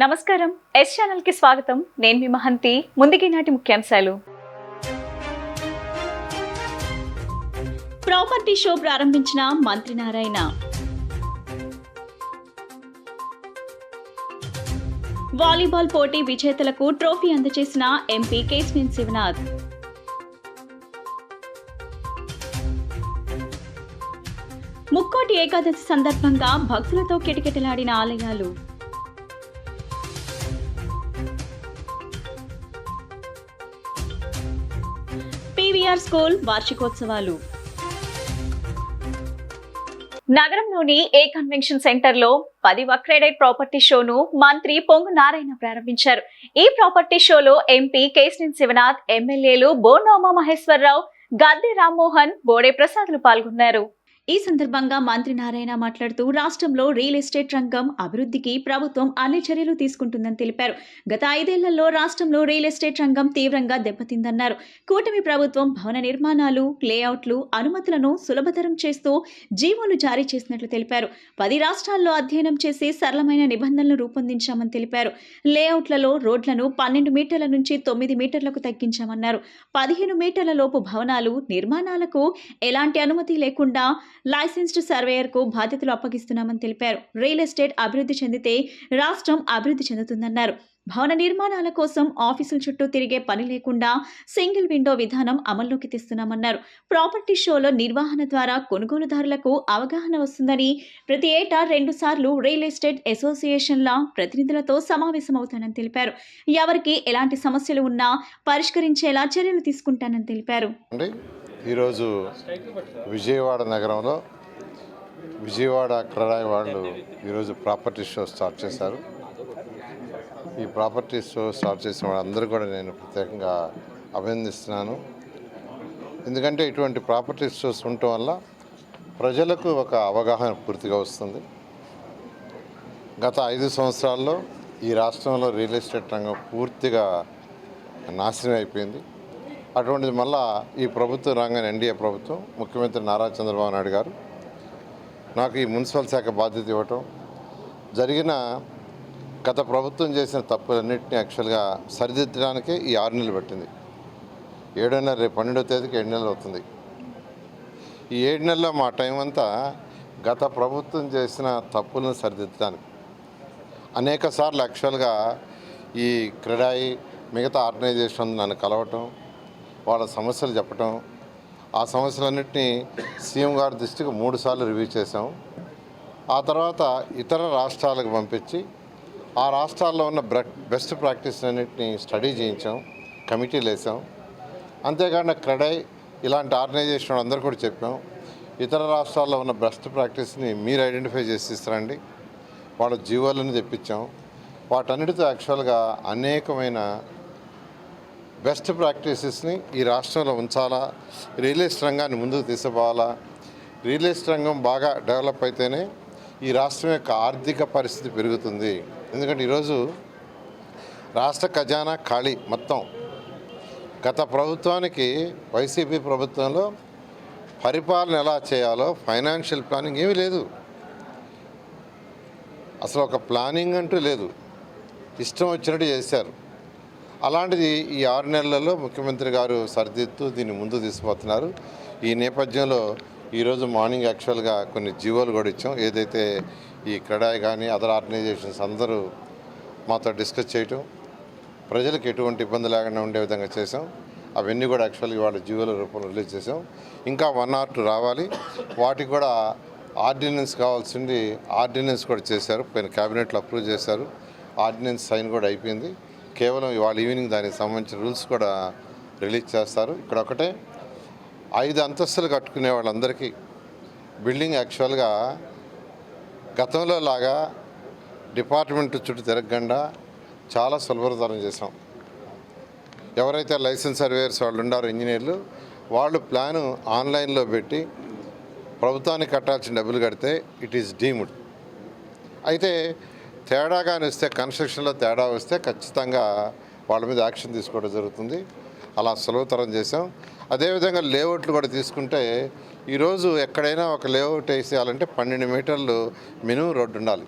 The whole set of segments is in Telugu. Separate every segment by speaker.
Speaker 1: నమస్కారం ఎస్ ఛానల్ కి స్వాగతం. నేను మీ మహంతి. ముందుకి నాటి ముఖ్యాంశాలు. ప్రాపర్టీ షో ప్రారంభించిన మంత్రి నారాయణ. వాలీబాల్ పోటీ విజేతలకు ట్రోఫీ అందజేసిన ఎంపీ కేశినేని శివనాథ్. ముక్కోటి ఏకాదశి సందర్భంగా భక్తులతో కిటకిటలాడిన ఆలయాలు. పీవీఆర్ స్కూల్ వార్షికోత్సవాలు. నగరంలోని ఏ కన్వెన్షన్ సెంటర్ లో 10 వక్రేడైట్ ప్రాపర్టీ షోను మంత్రి పొంగు నారాయణ ప్రారంభించారు. ఈ ప్రాపర్టీ షోలో ఎంపీ కేశినేని శివనాథ్, ఎమ్మెల్యేలు బోండా ఉమామహేశ్వరరావు, గద్దె రామ్మోహన్, బోడే ప్రసాద్లు పాల్గొన్నారు. ఈ సందర్భంగా మంత్రి నారాయణ మాట్లాడుతూ రాష్ట్రంలో రియల్ ఎస్టేట్ రంగం అభివృద్ధికి ప్రభుత్వం అన్ని చర్యలు తీసుకుంటుందని తెలిపారు. గత 5 ఏళ్లలో రాష్ట్రంలో రియల్ ఎస్టేట్ రంగం తీవ్రంగా దెబ్బతిందన్నారు. కూటమి ప్రభుత్వం భవన నిర్మాణాలు, లేఅవుట్లు, అనుమతులను సులభతరం చేస్తూ జీవోలు జారీ చేసినట్లు తెలిపారు. 10 రాష్ట్రాల్లో అధ్యయనం చేసి సరళమైన నిబంధనలు రూపొందించామని తెలిపారు. లేఅవుట్లలో రోడ్లను 12 మీటర్ల నుంచి 9 మీటర్లకు తగ్గించామన్నారు. 15 మీటర్ల లోపు భవనాలు నిర్మాణాలకు ఎలాంటి అనుమతి లేకుండా లైసెన్స్డ్ సర్వేయర్ కు బాధ్యతలు అప్పగిస్తున్నామని తెలిపారు. రియల్ ఎస్టేట్ అభివృద్ధి చెందితే రాష్ట్రం అభివృద్ధి చెందుతుందన్నారు. భవన నిర్మాణాల కోసం ఆఫీసుల చుట్టూ తిరిగే పని లేకుండా సింగిల్ విండో విధానం అమల్లోకి తెస్తున్నామన్నారు. ప్రాపర్టీ షోలో నిర్వహణ ద్వారా కొనుగోలుదారులకు అవగాహన వస్తుందని, ప్రతి ఏటా 2 సార్లు రియల్ ఎస్టేట్ అసోసియేషన్ల ప్రతినిధులతో సమావేశమవుతానని తెలిపారు. ఎవరికి ఎలాంటి సమస్యలు ఉన్నా పరిష్కరించేలా చర్యలు తీసుకుంటానని తెలిపారు.
Speaker 2: ఈరోజు విజయవాడ నగరంలో విజయవాడ క్రెడాయ్ వాళ్ళు ఈరోజు ప్రాపర్టీ షో స్టార్ట్ చేశారు. ఈ ప్రాపర్టీ షో స్టార్ట్ చేసిన వాళ్ళందరూ కూడా నేను ప్రత్యేకంగా అభినందిస్తున్నాను. ఎందుకంటే ఇటువంటి ప్రాపర్టీ షోస్ ఉండటం వల్ల ప్రజలకు ఒక అవగాహన పూర్తిగా వస్తుంది. గత 5 సంవత్సరాల్లో ఈ రాష్ట్రంలో రియల్ ఎస్టేట్ రంగం పూర్తిగా నాశనం అయిపోయింది. అటువంటిది మళ్ళా ఈ ప్రభుత్వం రాగానే ఎన్డీఏ ప్రభుత్వం, ముఖ్యమంత్రి నారా చంద్రబాబు నాయుడు గారు నాకు ఈ మున్సిపల్ శాఖ బాధ్యత ఇవ్వటం జరిగిన గత ప్రభుత్వం చేసిన తప్పులన్నింటినీ యాక్చువల్గా సరిదిద్దడానికే ఈ 6 నెలలు పట్టింది. 7 నెలలు, రేపు 12వ తేదీకి 7 నెలలు అవుతుంది. ఈ 7 నెలల్లో మా టైం అంతా గత ప్రభుత్వం చేసిన తప్పులను సరిదిద్దడానికి అనేక సార్లు యాక్చువల్గా ఈ క్రెడాయి మిగతా ఆర్గనైజేషన్ నన్ను కలవటం, వాళ్ళ సమస్యలు చెప్పటం, ఆ సమస్యలన్నింటినీ సీఎం గారి దృష్టికి 3 సార్లు రివ్యూ చేసాం. ఆ తర్వాత ఇతర రాష్ట్రాలకు పంపించి ఆ రాష్ట్రాల్లో ఉన్న బెస్ట్ ప్రాక్టీస్ అన్నింటినీ స్టడీ చేయించాం, కమిటీలు వేసాం. అంతేకాకుండా క్రెడాయ్ ఇలాంటి ఆర్గనైజేషన్ అందరూ కూడా చెప్పాం, ఇతర రాష్ట్రాల్లో ఉన్న బెస్ట్ ప్రాక్టీస్ని మీరు ఐడెంటిఫై చేసి ఇస్తారండి. వాళ్ళ జీవోలను తెప్పించాం. వాటన్నిటితో యాక్చువల్గా అనేకమైన బెస్ట్ ప్రాక్టీసెస్ని ఈ రాష్ట్రంలో ఉంచాలా, రియల్ ఎస్టేట్ రంగాన్ని ముందుకు తీసుకుపోవాలా. రియల్ ఎస్టేట్ రంగం బాగా డెవలప్ అయితేనే ఈ రాష్ట్రం యొక్క ఆర్థిక పరిస్థితి పెరుగుతుంది. ఎందుకంటే ఈరోజు రాష్ట్ర ఖజానా ఖాళీ మొత్తం. గత ప్రభుత్వానికి, వైసీపీ ప్రభుత్వంలో పరిపాలన ఎలా చేయాలో ఫైనాన్షియల్ ప్లానింగ్ ఏమీ లేదు. అసలు ఒక ప్లానింగ్ అంటూ లేదు, ఇష్టం వచ్చినట్టు చేశారు. అలాంటిది ఈ 6 నెలలలో ముఖ్యమంత్రి గారు సరిదిద్దుతూ దీన్ని ముందు తీసుకుపోతున్నారు. ఈ నేపథ్యంలో ఈరోజు మార్నింగ్ యాక్చువల్గా కొన్ని జీవోలు కూడా ఇచ్చాం. ఏదైతే ఈ క్రెడాయ్ కానీ అదర్ ఆర్గనైజేషన్స్ అందరూ మాతో డిస్కస్ చేయటం, ప్రజలకు ఎటువంటి ఇబ్బంది లేకుండా ఉండే విధంగా చేసాం. అవన్నీ కూడా యాక్చువల్గా వాళ్ళ జీవోల రూపంలో రిలీజ్ చేసాం. ఇంకా 1 or 2 రావాలి. వాటికి కూడా ఆర్డినెన్స్ కావాల్సింది ఆర్డినెన్స్ కూడా చేశారు. పైన క్యాబినెట్లో అప్రూవ్ చేశారు. ఆర్డినెన్స్ సైన్ కూడా అయిపోయింది. కేవలం ఇవాళ ఈవినింగ్ దానికి సంబంధించిన రూల్స్ కూడా రిలీజ్ చేస్తారు. ఇక్కడ ఒకటే 5 అంతస్తులు కట్టుకునే వాళ్ళందరికీ బిల్డింగ్ యాక్చువల్గా గతంలో లాగా డిపార్ట్మెంట్ చుట్టూ తిరగకుండా చాలా సులభతరం చేసాం. ఎవరైతే లైసెన్స్ సర్వేయర్స్ వాళ్ళు ఉన్నారో, ఇంజనీర్లు, వాళ్ళు ప్లాను ఆన్లైన్లో పెట్టి ప్రభుత్వానికి కట్టాల్సిన డబ్బులు కడితే ఇట్ ఈస్ డీమ్డ్. అయితే తేడా కానీ వస్తే, కన్స్ట్రక్షన్లో తేడా వస్తే ఖచ్చితంగా వాళ్ళ మీద యాక్షన్ తీసుకోవడం జరుగుతుంది. అలా సులభతరం చేసాం. అదేవిధంగా లేఅవుట్లు కూడా తీసుకుంటే ఈరోజు ఎక్కడైనా ఒక లేఅవుట్ వేసేయాలంటే 12 మీటర్లు మినిమం రోడ్డు ఉండాలి.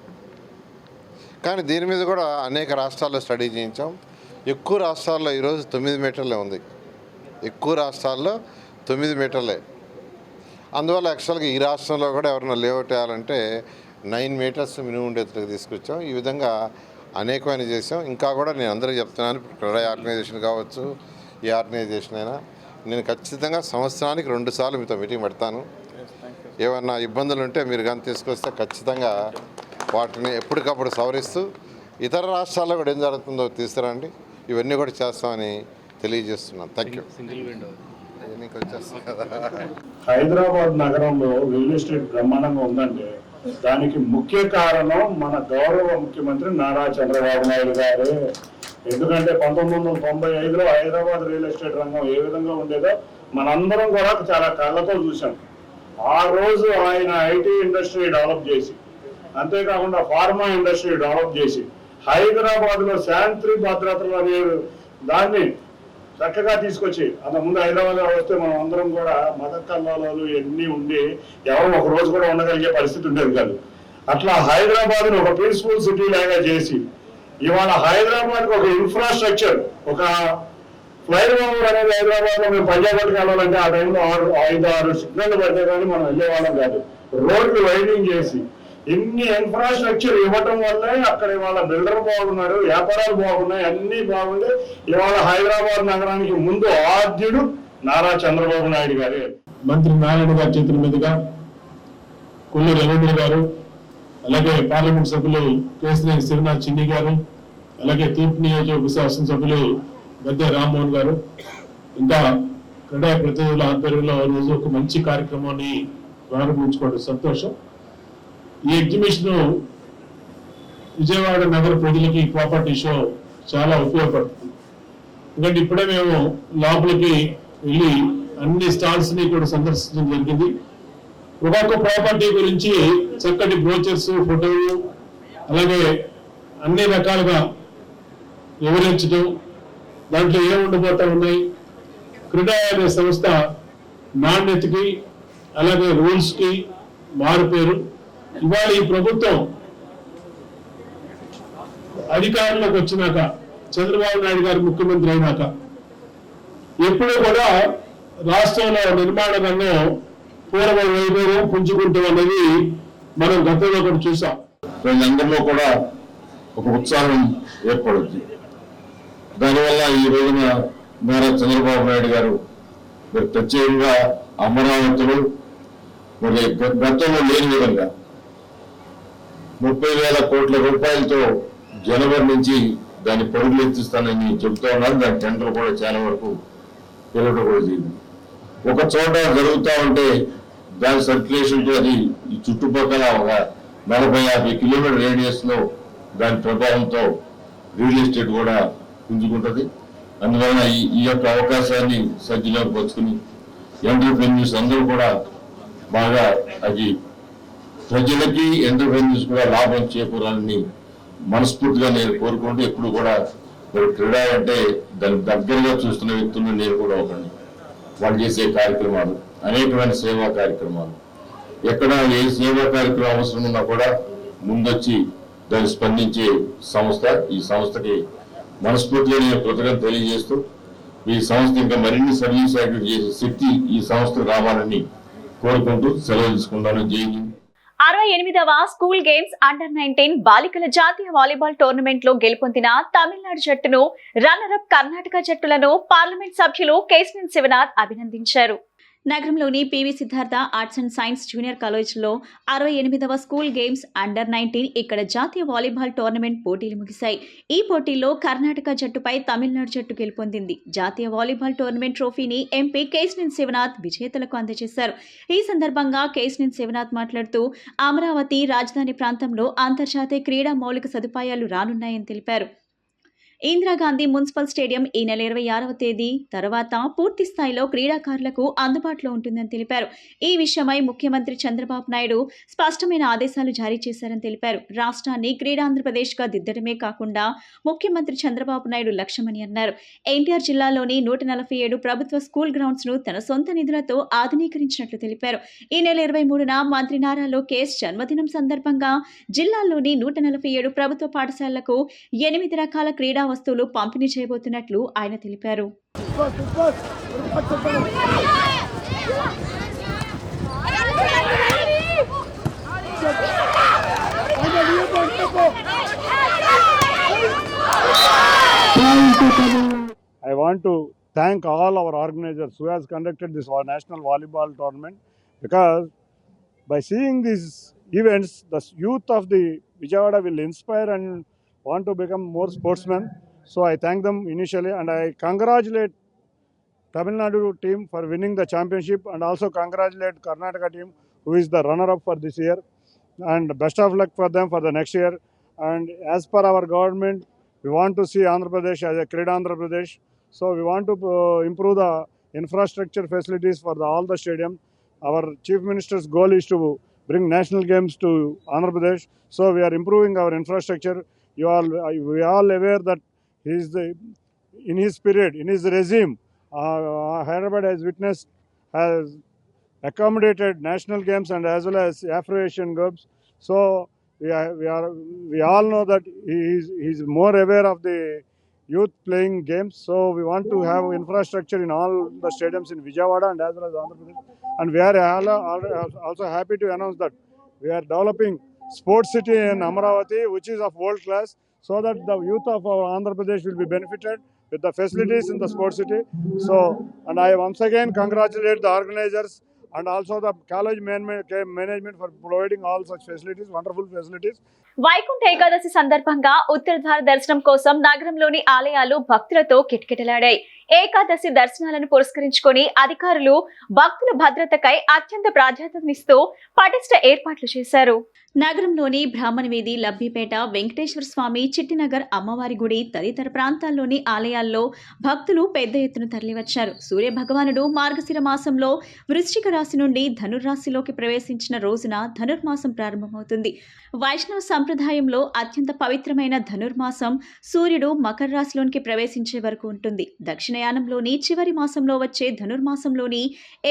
Speaker 2: కానీ దీని మీద కూడా అనేక రాష్ట్రాల్లో స్టడీ చేయించాం. ఎక్కువ రాష్ట్రాల్లో ఈరోజు 9 మీటర్లే ఉంది. ఎక్కువ రాష్ట్రాల్లో 9 మీటర్లే. అందువల్ల యాక్చువల్గా ఈ రాష్ట్రంలో కూడా ఎవరైనా లేఅవుట్ వేయాలంటే 9 మీటర్స్ మినిమం ఉండేట్టుగా తీసుకొచ్చాం. ఈ విధంగా అనేకమైన చేసాం. ఇంకా కూడా నేను అందరికీ చెప్తున్నాను, క్రీడా ఆర్గనైజేషన్ కావచ్చు, ఏ ఆర్గనైజేషన్ అయినా నేను ఖచ్చితంగా సంవత్సరానికి 2 సార్లు మీతో మీటింగ్ పెడతాను. ఏమన్నా ఇబ్బందులు ఉంటే మీరు కానీ తీసుకొస్తే ఖచ్చితంగా వాటిని ఎప్పటికప్పుడు సవరిస్తూ ఇతర రాష్ట్రాల్లో కూడా ఏం జరుగుతుందో తీసుకురండి. ఇవన్నీ కూడా చేస్తామని తెలియజేస్తున్నాను. Thank you.
Speaker 3: హైదరాబాద్ నగరంలో రియల్ ఎస్టేట్ బ్రహ్మాండంగా ఉందండి. దానికి ముఖ్య కారణం మన గౌరవ ముఖ్యమంత్రి నారా చంద్రబాబు నాయుడు గారే. ఎందుకంటే 1995లో హైదరాబాద్ రియల్ ఎస్టేట్ రంగం ఏ విధంగా ఉండేదో మనందరం కూడా చాలా కళ్ళతో చూసాం. ఆ రోజు ఆయన ఐటీ ఇండస్ట్రీ డెవలప్ చేసి, అంతేకాకుండా ఫార్మా ఇండస్ట్రీ డెవలప్ చేసి, హైదరాబాద్లో శాంతి భద్రతలు అనే దాన్ని చక్కగా తీసుకొచ్చి, అంతకుముందు హైదరాబాద్ వస్తే మనం అందరం కూడా మత కల్లాలు ఎన్ని ఉండి ఎవరు ఒక రోజు కూడా ఉండగలిగే పరిస్థితి ఉండేది కాదు. అట్లా హైదరాబాద్ని ఒక పీస్ఫుల్ సిటీ లాగా చేసి ఇవాళ హైదరాబాద్కి ఒక ఇన్ఫ్రాస్ట్రక్చర్, ఒక ఫ్లైఓవర్ అనేది హైదరాబాద్లో మేము పంజాబట్కి వెళ్ళాలంటే ఆ టైంలో 5-6 సిగ్నల్ పడితే కానీ మనం వెళ్ళేవాళ్ళం కాదు. రోడ్లు వైడింగ్ చేసి ఇన్ని ఇన్ఫ్రాస్ట్రక్చర్ ఇవ్వటం వల్లే అక్కడ ఇవాళ బిల్డర్ బాగున్నాడు, వ్యాపారాలు బాగున్నాయి, అన్ని బాగుండే. ఇవాళ హైదరాబాద్ నగరానికి ముందు ఆద్యుడు నారా చంద్రబాబు నాయుడు గారే. మంత్రి నారాయణ గారి చేతుల మీదుగా కొల్లు రవీంద్ర గారు, అలాగే పార్లమెంట్ సభ్యులు కేసీఆర్ శివనాథ్ చిన్ని గారు, అలాగే తూర్పు నియోజకవర్గ శాసనసభ్యులు గద్దె రామ్మోహన్ గారు, ఇంకా క్రీడా ప్రతినిధుల ఆధ్వర్యంలో రోజు ఒక మంచి కార్యక్రమాన్ని ప్రారంభించుకోవడం సంతోషం. ఈ ఎగ్జిబిషన్ విజయవాడ నగర ప్రజలకి ప్రాపర్టీ షో చాలా ఉపయోగపడుతుంది. ఎందుకంటే ఇప్పుడే మేము లోపలికి వెళ్ళి అన్ని స్టాల్స్ ని కూడా సందర్శించడం జరిగింది. ఒక్కొక్క ప్రాపర్టీ గురించి చక్కటి బ్రోచర్స్, ఫోటోలు, అలాగే అన్ని రకాలుగా వివరించడం, దాంట్లో ఏం ఉండిపోతా ఉన్నాయి, క్రీడా అనే సంస్థ నాణ్యతకి అలాగే రూల్స్ కి మారుపేరు. ఇవాళ ఈ ప్రభుత్వం అధికారంలోకి వచ్చినాక, చంద్రబాబు నాయుడు గారు ముఖ్యమంత్రి అయినాక ఎప్పుడూ కూడా రాష్ట్రంలో నిర్మాణ రంగం పూర్వ వైభవం పుంజుకుంటాం అనేది మనం గతంలో కూడా చూసాం.
Speaker 4: వీళ్ళందరిలో కూడా ఒక ఉత్సాహం ఏర్పడుద్ది. దానివల్ల ఈ రోజున నారా చంద్రబాబు నాయుడు గారు మరి ప్రత్యేకంగా అమరావతిలో మరి గతంలో లేని విధంగా 30,000 కోట్ల రూపాయలతో జనవరి నుంచి దాన్ని పరుగులు ఎత్తిస్తానని చెబుతా ఉన్నారు. దాని టెండర్ కూడా చాలా వరకు పిలవడం కూడా జరిగింది. ఒక చోట జరుగుతూ ఉంటే దాని సర్క్యులేషన్తో అది ఈ చుట్టుపక్కల ఒక 40-50 కిలోమీటర్ రేడియస్ లో దాని ప్రభావంతో రియల్ ఎస్టేట్ కూడా పుంజుకుంటుంది. అందువలన ఈ యొక్క అవకాశాన్ని సద్వినియోగం పరుచుకుని ఎంటర్‌ప్రెన్యూర్స్ అందరూ కూడా బాగా అది ప్రజలకి ఎంటర్‌ప్రెన్యూర్స్ కూడా లాభం చేకూరాలని మనస్ఫూర్తిగా నేను కోరుకుంటూ, ఎప్పుడు కూడా మరి క్రీడా అంటే దాని దగ్గరగా చూస్తున్న వ్యక్తులను నేను కూడా ఒకరిని. వాళ్ళు చేసే కార్యక్రమాలు అనేకమైన సేవా కార్యక్రమాలు, ఎక్కడ ఏ సేవా కార్యక్రమం అవసరం ఉన్నా కూడా ముందొచ్చి దాన్ని స్పందించే సంస్థ. ఈ సంస్థకి మనస్ఫూర్తిగా నేను కృతజ్ఞత తెలియజేస్తూ, ఈ సంస్థ ఇంకా మరిన్ని సర్వీస్ యాక్టివిటీ చేసే శక్తి ఈ సంస్థకు రావాలని కోరుకుంటూ సెలవు తీసుకుంటాను. జై హింద్.
Speaker 1: 68వ స్కూల్ గేమ్స్ అండర్-19 బాలికల జాతీయ వాలీబాల్ టోర్నమెంట్ లో గెలుపొందిన తమిళనాడు జట్టును, రన్నర్ అప్ కర్ణాటక జట్టులను పార్లమెంట్ సభ్యులు కేశినేని శివనాథ్ అభినందించారు. నగరంలోని PV Siddhartha arts and science junior కాలేజ్లో 68వ స్కూల్ గేమ్స్ అండర్-19 ఇక్కడ జాతీయ వాలీబాల్ టోర్నమెంట్ పోటీలు ముగిశాయి. ఈ పోటీల్లో కర్ణాటక జట్టుపై తమిళనాడు జట్టు గెలుపొందింది. జాతీయ వాలీబాల్ టోర్నమెంట్ ట్రోఫీని ఎంపీ కేశినేని శివనాథ్ విజేతలకు అందజేశారు. ఈ సందర్భంగా కేశినేని శివనాథ్ మాట్లాడుతూ, అమరావతి రాజధాని ప్రాంతంలో అంతర్జాతీయ క్రీడా మౌలిక సదుపాయాలు రానున్నాయని తెలిపారు. ఇందిరాగాంధీ మున్సిపల్ స్టేడియం ఈ నెల 26వ తేదీ తర్వాత పూర్తి స్థాయిలో క్రీడాకారులకు అందుబాటులో ఉంటుందని తెలిపారు. ఈ విషయమై ముఖ్యమంత్రి చంద్రబాబు నాయుడు స్పష్టమైన ఆదేశాలు జారీ చేశారని తెలిపారు. రాష్ట్రాన్ని క్రీడాంధ్రప్రదేశ్గా దిద్దడమే కాకుండా ముఖ్యమంత్రి చంద్రబాబు నాయుడు లక్ష్యమని అన్నారు. ఎన్టీఆర్ జిల్లాలోని 147 ప్రభుత్వ స్కూల్ గ్రౌండ్స్ ను తన సొంత నిధులతో ఆధునీకరించినట్లు తెలిపారు. ఈ నెల 23న మంత్రి నారా లోకేష్ జన్మదినం సందర్భంగా జిల్లాలోని 147 ప్రభుత్వ పాఠశాలలకు 8 రకాల క్రీడా వస్తువులు పంపిణీ చేయబోతున్నట్లు ఆయన తెలిపారు.
Speaker 3: I want to thank all our organizers who has conducted this national volleyball tournament, because by seeing these events, the youth of the Vijayawada will inspire and want to become more sportsmen. So I thank them initially, and I congratulate Tamil Nadu team for winning the championship, and also congratulate Karnataka team who is the runner-up for this year, and best of luck for them for the next year. And as per our government, we want to see Andhra Pradesh as a Krida Andhra Pradesh. So we want to improve the infrastructure facilities for all the stadiums. Our Chief Minister's goal is to bring national games to Andhra Pradesh. So we are improving our infrastructure. We are all aware that in his period, in his regime, Hyderabad has accommodated national games and as well as Afro-Asian Games. So we all know that he is more aware of the youth playing games. So we want to have infrastructure in all the stadiums in Vijayawada and as well as Andhra Pradesh. And we are also happy to announce that we are developing sports city in Amaravati, which is of world class, so that the youth of our Andhra Pradesh will be benefited with the facilities in the sports city. So, and I once again congratulate the organizers and also the college management for providing all such facilities, wonderful facilities.
Speaker 1: Vaikuntha Ekadashi సందర్భంగా ఉత్తరధార దర్శనం కోసం నగరంలోని ఆలయాలు భక్తులతో కిటకిటలాడాయి. ఏకాదశి దర్శనాలను పురస్కరించుకొని అధికారులు భక్తుల భద్రతకై అత్యంత ప్రాధాన్యతనిస్తూ పటిష్ట ఏర్పాట్లు చేశారు. నగరంలోని బ్రాహ్మణ వీధి, లబ్బిపేట, వెంకటేశ్వర స్వామి, చిట్టినగర్ అమ్మవారి గుడి తదితర ప్రాంతాల్లోని ఆలయాల్లో భక్తులు పెద్ద ఎత్తున తరలివచ్చారు. సూర్య భగవానుడు మార్గశిర మాసంలో వృశ్చిక రాశి నుండి ధనుర్రాశిలోకి ప్రవేశించిన రోజున ధనుర్మాసం ప్రారంభమవుతుంది. వైష్ణవ సంప్రదాయంలో అత్యంత పవిత్రమైన ధనుర్మాసం సూర్యుడు మకర రాశిలోనికి ప్రవేశించే వరకు ఉంటుంది. దక్షిణయానంలోని చివరి మాసంలో వచ్చే ధనుర్మాసంలోని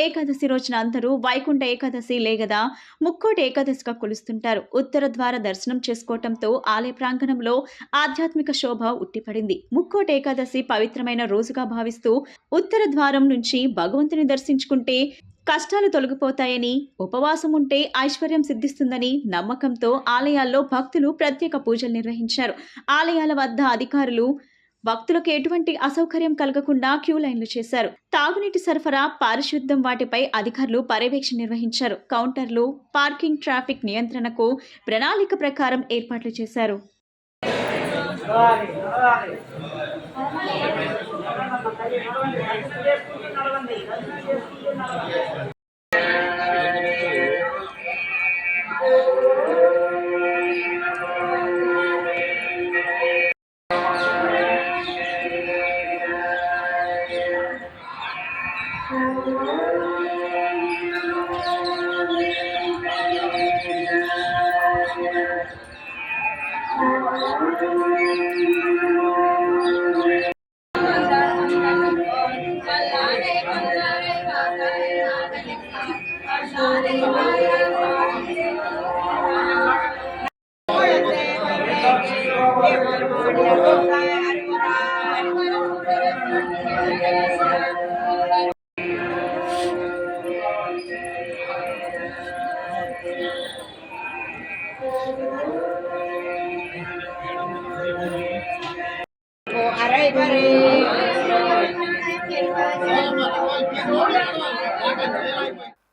Speaker 1: ఏకాదశి రోజున అందరూ వైకుంఠ ఏకాదశి లేదా ముక్కోటి ఏకాదశిగా కొలుస్తుంటారు. ఉత్తర ద్వార దర్శనం చేసుకోవటంతో ఆలయ ప్రాంగణంలో ఆధ్యాత్మిక శోభ ఉట్టిపడింది. ముక్కోటి ఏకాదశి పవిత్రమైన రోజుగా భావిస్తూ ఉత్తర ద్వారం నుంచి భగవంతుని దర్శించుకుంటే కష్టాలు తొలగిపోతాయని, ఉపవాసం ఉంటే ఐశ్వర్యం సిద్ధిస్తుందని నమ్మకంతో ఆలయాల్లో భక్తులు ప్రత్యేక పూజలు నిర్వహించారు. ఆలయాల వద్ద అధికారులు భక్తులకు ఎటువంటి అసౌకర్యం కలగకుండా క్యూ లైన్లు చేశారు. తాగునీటి సరఫరా, పారిశుద్ధ్యం వాటిపై అధికారులు పర్యవేక్షణ నిర్వహించారు. కౌంటర్లు, పార్కింగ్, ట్రాఫిక్ నియంత్రణకు ప్రణాళిక ప్రకారం ఏర్పాట్లు చేశారు.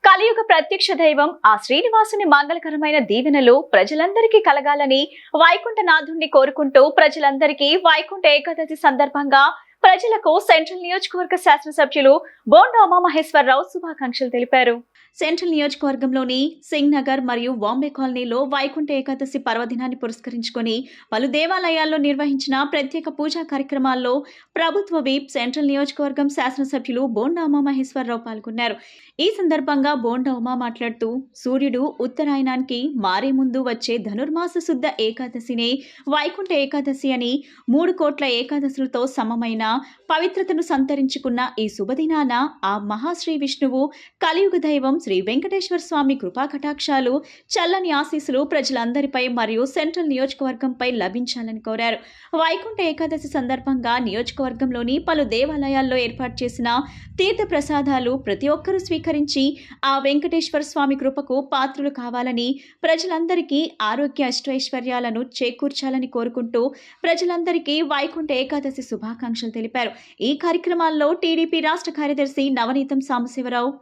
Speaker 1: కలియుగ ప్రత్యక్ష దైవం ఆ శ్రీనివాసుని మంగళకరమైన దీవెనలు ప్రజలందరికీ కలగాలని వైకుంఠనాథుణ్ణి కోరుకుంటూ ప్రజలందరికీ వైకుంఠ ఏకాదశి సందర్భంగా ప్రజలకు సెంట్రల్ నియోజకవర్గ శాసనసభ్యులు బోండా ఉమామహేశ్వరరావు శుభాకాంక్షలు తెలిపారు. సెంట్రల్ నియోజకవర్గంలోని సింగ్ నగర్ మరియు బాంబే కాలనీలో వైకుంఠ ఏకాదశి పర్వదినాన్ని పురస్కరించుకొని పలు దేవాలయాల్లో నిర్వహించిన ప్రత్యేక పూజా కార్యక్రమాల్లో ప్రభుత్వ విప్ సెంట్రల్ నియోజకవర్గం శాసనసభ్యులు బోండా ఉమామహేశ్వరరావు పాల్గొన్నారు. ఈ సందర్భంగా బోండా ఉమా మాట్లాడుతూ సూర్యుడు ఉత్తరాయణానికి మారే ముందు వచ్చే ధనుర్మాస శుద్ధ ఏకాదశినే వైకుంఠ ఏకాదశి అని 3 కోట్ల ఏకాదశులతో సమమైన పవిత్రతను సంతరించుకున్న ఈ శుభదినాన ఆ మహాశ్రీ విష్ణువు కలియుగ దైవం శ్రీ వెంకటేశ్వర స్వామి కృపా కటాక్షాలు చల్లని ఆశీస్సులు ప్రజలందరిపై మరియు సెంట్రల్ నియోజకవర్గంపై లభించాలని కోరారు. వైకుంఠ ఏకాదశి సందర్భంగా నియోజకవర్గంలోని పలు దేవాలయాల్లో ఏర్పాటు చేసిన తీర్థ ప్రసాదాలు ప్రతి ఒక్కరూ స్వీకరించి ఆ వెంకటేశ్వర స్వామి కృపకు పాత్రులు కావాలని, ప్రజలందరికీ ఆరోగ్య అష్టైశ్వర్యాలను చేకూర్చాలని కోరుకుంటూ ప్రజలందరికీ వైకుంఠ ఏకాదశి శుభాకాంక్షలు తెలిపారు. ఈ కార్యక్రమాల్లో టీడీపీ రాష్ట్ర కార్యదర్శి నవనీతం సాంబశివరావు,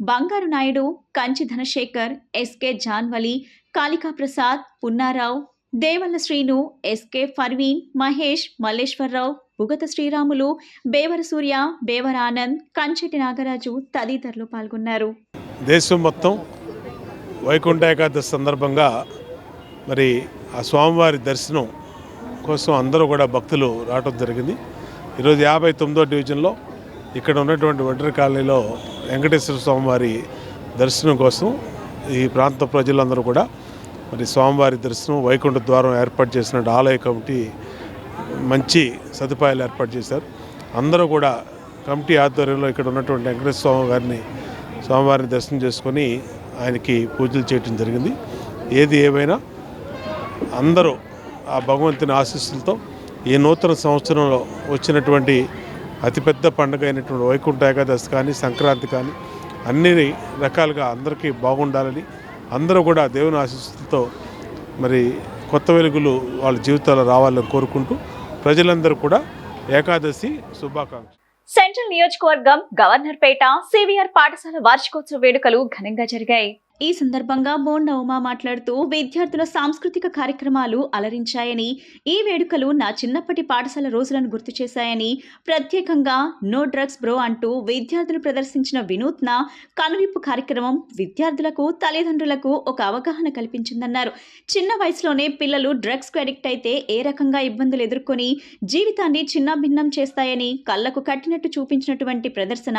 Speaker 1: బంగారు నాయుడు, కంచి ధనశేఖర్, ఎస్కే జాన్వలి, కాళికా ప్రసాద్, పున్నారావు, దేవల్ల శ్రీను, ఎస్కే ఫర్వీన్, మహేష్, మల్లేశ్వరరావు, భుగత శ్రీరాములు, బేవర సూర్య, బేవర ఆనంద్, కంచెటి నాగరాజు తదితరులు పాల్గొన్నారు.
Speaker 5: దేశం మొత్తం వైకుంఠ ఏకాదశి సందర్భంగా మరి ఆ స్వామివారి దర్శనం కోసం అందరూ కూడా భక్తులు రావడం జరిగింది. ఈరోజు 59వ డివిజన్లో ఇక్కడ ఉన్నటువంటి వడ్డరి కాలనీలో వెంకటేశ్వర స్వామివారి దర్శనం కోసం ఈ ప్రాంత ప్రజలందరూ కూడా మరి స్వామివారి దర్శనం వైకుంఠ ద్వారం ఏర్పాటు చేసిన ఆలయ కమిటీ మంచి సదుపాయాలు ఏర్పాటు చేశారు. అందరూ కూడా కమిటీ ఆధ్వర్యంలో ఇక్కడ ఉన్నటువంటి వెంకటేశ్వర స్వామి గారిని స్వామివారిని దర్శనం చేసుకొని ఆయనకి పూజలు చేయడం జరిగింది. ఏది ఏమైనా అందరూ ఆ భగవంతుని ఆశీస్సులతో ఈ నూతన సంవత్సరంలో వచ్చినటువంటి అతిపెద్ద పండుగ అయినటువంటి వైకుంఠ ఏకాదశి కానీ సంక్రాంతి కానీ అన్ని రకాలుగా అందరికీ బాగుండాలని, అందరూ కూడా దేవుని ఆశీస్సులతో మరి కొత్త వెలుగులు వాళ్ళ జీవితాల్లో రావాలని కోరుకుంటూ ప్రజలందరూ కూడా ఏకాదశి శుభాకాంక్షలు.
Speaker 1: సెంట్రల్ నియోజకవర్గం గవర్నర్పేట సివిఆర్ పాఠశాల వార్షికోత్సవ వేడుకలు ఘనంగా జరిగాయి. ఈ సందర్భంగా బోండా ఉమా మాట్లాడుతూ విద్యార్థుల సాంస్కృతిక కార్యక్రమాలు అలరించాయని, ఈ వేడుకలు నా చిన్నప్పటి పాఠశాల రోజులను గుర్తు చేశాయని, ప్రత్యేకంగా నో డ్రగ్స్ బ్రో అంటూ విద్యార్థులు ప్రదర్శించిన వినూత్న కనువిప్పు కార్యక్రమం విద్యార్థులకు, తల్లిదండ్రులకు ఒక అవగాహన కల్పించిందన్నారు. చిన్న వయసులోనే పిల్లలు డ్రగ్స్కు అడిక్ట్ అయితే ఏ రకంగా ఇబ్బందులు ఎదుర్కొని జీవితాన్ని చిన్నాభిన్నం చేస్తాయని కళ్లకు కట్టినట్టు చూపించినటువంటి ప్రదర్శన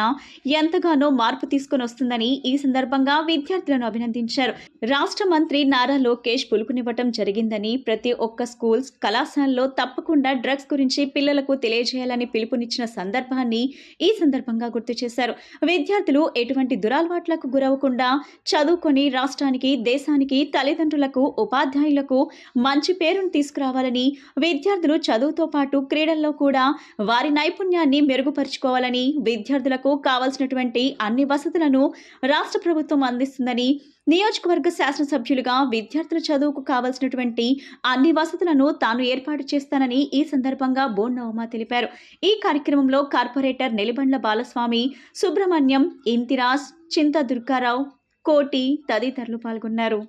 Speaker 1: ఎంతగానో మార్పు తీసుకొని వస్తుందని ఈ సందర్భంగా విద్యార్థులను అభినందించారు. రాష్ట్ర మంత్రి నారా లోకేష్ పిలుపునివ్వటం జరిగిందని, ప్రతి ఒక్క స్కూల్స్, కళాశాలలో తప్పకుండా డ్రగ్స్ గురించి పిల్లలకు తెలియజేయాలని పిలుపునిచ్చిన సందర్భాన్ని ఈ సందర్భంగా గుర్తు చేశారు. విద్యార్థులు ఎటువంటి దురలవాట్లకు గురవకుండా చదువుకొని రాష్ట్రానికి, దేశానికి, తల్లిదండ్రులకు, ఉపాధ్యాయులకు మంచి పేరును తీసుకురావాలని, విద్యార్థులు చదువుతో పాటు క్రీడల్లో కూడా వారి నైపుణ్యాన్ని మెరుగుపరుచుకోవాలని, విద్యార్థులకు కావాల్సినటువంటి అన్ని వసతులను రాష్ట్ర ప్రభుత్వం అందిస్తుందని, నియోజకవర్గ శాసనసభ్యులుగా విద్యార్థుల చదువుకు కావాల్సినటువంటి అన్ని వసతులను తాను ఏర్పాటు చేస్తానని ఈ సందర్భంగా బోండా ఉమా తెలిపారు. ఈ కార్యక్రమంలో కార్పొరేటర్ నెలిబండ్ల బాలస్వామి, సుబ్రహ్మణ్యం, ఇంతిరాజ్, చింత దుర్గారావు, కోటి తదితరులు పాల్గొన్నారు.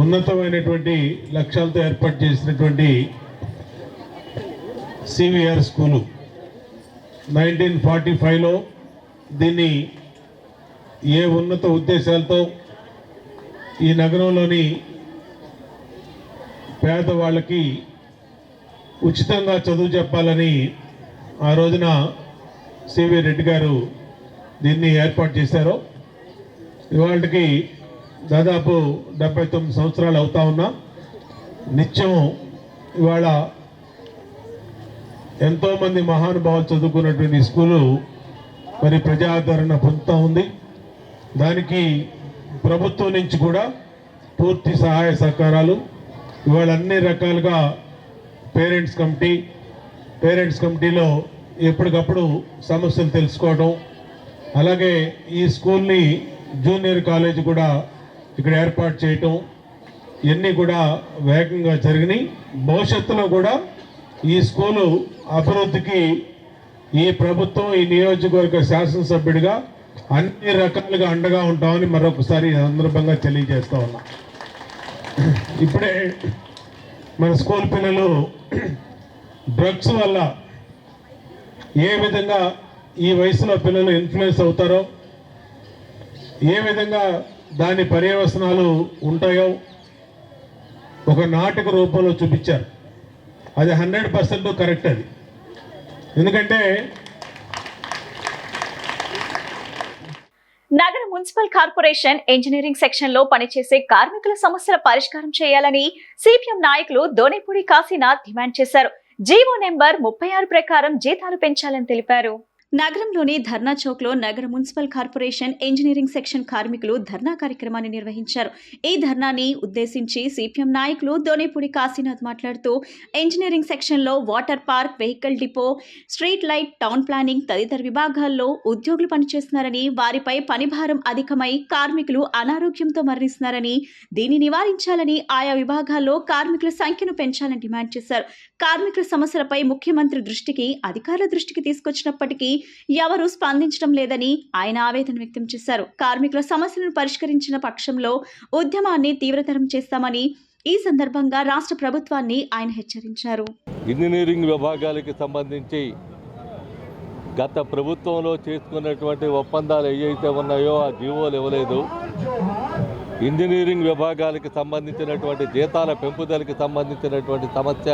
Speaker 5: ఉన్నతమైనటువంటి లక్ష్యాలతో ఏర్పాటు చేసినటువంటి సివిఆర్ స్కూలు 1945లో దీన్ని ఏ ఉన్నత ఉద్దేశాలతో ఈ నగరంలోని పేదవాళ్ళకి ఉచితంగా చదువు చెప్పాలని ఆ రోజున సివి రెడ్డి గారు దీన్ని ఏర్పాటు చేశారు. ఇవాళకి దాదాపు 79 సంవత్సరాలు అవుతా ఉన్నా నిత్యం ఇవాళ ఎంతోమంది మహానుభావులు చదువుకున్నటువంటి స్కూలు మరి ప్రజాదరణ పొందుతూ ఉంది. దానికి ప్రభుత్వం నుంచి కూడా పూర్తి సహాయ సహకారాలు ఇవాళ అన్ని రకాలుగా పేరెంట్స్ కమిటీలో ఎప్పటికప్పుడు సమస్యలు తెలుసుకోవడం, అలాగే ఈ స్కూల్ని జూనియర్ కాలేజ్ కూడా ఇక్కడ ఏర్పాటు చేయటం ఇవన్నీ కూడా వేగంగా జరిగినాయి. భవిష్యత్తులో కూడా ఈ స్కూలు అభివృద్ధికి ఈ ప్రభుత్వం ఈ నియోజకవర్గ శాసనసభ్యుడిగా అన్ని రకాలుగా అండగా ఉంటామని మరొకసారి ఈ సందర్భంగా తెలియజేస్తా ఉన్నా. ఇప్పుడే మన స్కూల్ పిల్లలు డ్రగ్స్ వల్ల ఏ విధంగా ఈ వయసులో పిల్లలు ఇన్ఫ్లుయెన్స్ అవుతారో, ఏ విధంగా దాని పర్యవసనాలు ఉంటాయో ఒక నాటక రూపంలో చూపించారు. అది 100% కరెక్ట్. అది ఎందుకంటే
Speaker 1: నగర మున్సిపల్ కార్పొరేషన్ ఇంజనీరింగ్ సెక్షన్ లో పనిచేసే కార్మికుల సమస్యల పరిష్కారం చేయాలని సిపిఎం నాయకులు దోనేపూడి కాశీనాథ్ డిమాండ్ చేశారు. జీవో నెంబర్ 36 ప్రకారం జీతాలు పెంచాలని తెలిపారు. నగరంలోని ధర్నా చౌక్ లో నగర మున్సిపల్ కార్పొరేషన్ ఇంజనీరింగ్ సెక్షన్ కార్మికులు ధర్నా కార్యక్రమాన్ని నిర్వహించారు. ఈ ధర్నాని ఉద్దేశించి సిపిఎం నాయకులు దోనేపూడి కాశీనాథ్ మాట్లాడుతూ ఇంజనీరింగ్ సెక్షన్ లో water park, vehicle depot, street light, town planning తదితర విభాగాల్లో ఉద్యోగులు పనిచేస్తున్నారని, వారిపై పనిభారం అధికమై కార్మికులు అనారోగ్యంతో మరణిస్తున్నారని, దీన్ని నివారించాలని ఆయా విభాగాల్లో కార్మికుల సంఖ్యను పెంచాలని డిమాండ్ చేశారు. కార్మికుల సమస్యలపై ముఖ్యమంత్రి దృష్టికి, అధికారుల దృష్టికి తీసుకొచ్చినప్పటికీ ఎవరూ స్పందించడం లేదని ఆయన ఆవేదన వ్యక్తం చేశారు. కార్మికుల సమస్యలను పరిష్కరించిన పక్షంలో ఉద్యమాన్ని తీవ్రతరం చేస్తామని ఈ సందర్భంగా రాష్ట్ర ప్రభుత్వాన్ని ఆయన హెచ్చరించారు.
Speaker 6: ఇంజనీరింగ్ విభాగాలకు సంబంధించి గత ప్రభుత్వంలో చేసుకున్నటువంటి ఒప్పందాలు ఏవైతే ఉన్నాయో ఆ జీవోలు ఇవ్వలేదు. ఇంజనీరింగ్ విభాగాలకు సంబంధించినటువంటి జీతాల పెంపుదలకు సంబంధించినటువంటి సమస్య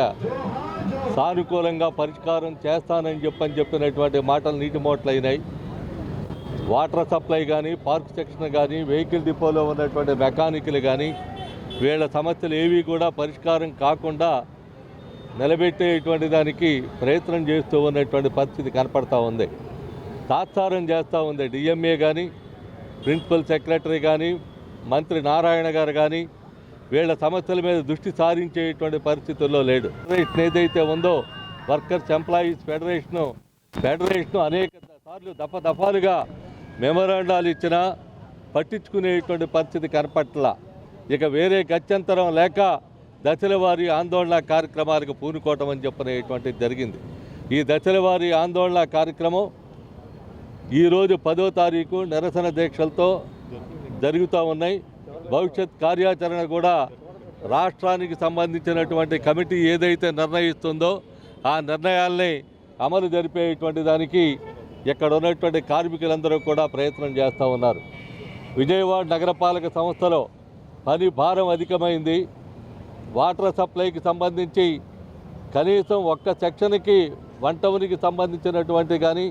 Speaker 6: సానుకూలంగా పరిష్కారం చేస్తానని చెప్పినటువంటి మాటలు నీటి మోట్లయినాయి. వాటర్ సప్లై కానీ, పార్క్ సెక్షన్ కానీ, వెహికల్ డిపోలో ఉన్నటువంటి మెకానికల్ కానీ వీళ్ళ సమస్యలు ఏవి కూడా పరిష్కారం కాకుండా నిలబెట్టేటువంటి దానికి ప్రయత్నం చేస్తూ ఉన్నటువంటి పరిస్థితి కనపడతా ఉంది. తాత్సారం చేస్తూ ఉంది డిఎంఏ కానీ, ప్రిన్సిపల్ సెక్రటరీ కానీ, మంత్రి నారాయణ గారు కానీ వీళ్ళ సమస్యల మీద దృష్టి సారించేటువంటి పరిస్థితుల్లో లేడు. ఫెడరేషన్ ఏదైతే ఉందో వర్కర్స్ ఎంప్లాయీస్ ఫెడరేషన్ అనేక సార్లు దఫాలుగా మెమోరాండాలు ఇచ్చినా పట్టించుకునేటువంటి పరిస్థితి కనపట్ల. ఇక వేరే గత్యంతరం లేక దశల వారీ ఆందోళన కార్యక్రమాలకు పూనుకోవటం అని చెప్పనేటువంటిది జరిగింది. ఈ దశల వారీ ఆందోళన కార్యక్రమం ఈరోజు 10వ తారీఖు నిరసన దీక్షలతో జరుగుతూ ఉన్నాయి. భవిష్యత్ కార్యాచరణ కూడా రాష్ట్రానికి సంబంధించినటువంటి కమిటీ ఏదైతే నిర్ణయిస్తుందో ఆ నిర్ణయాల్ని అమలు జరిపేటువంటి దానికి ఇక్కడ ఉన్నటువంటి కార్మికులందరూ కూడా ప్రయత్నం చేస్తూ ఉన్నారు. విజయవాడ నగరపాలక సంస్థలో పని భారం అధికమైంది. వాటర్ సప్లైకి సంబంధించి కనీసం ఒక్క సెక్షన్కి 1 టౌన్కి సంబంధించినటువంటి కానీ,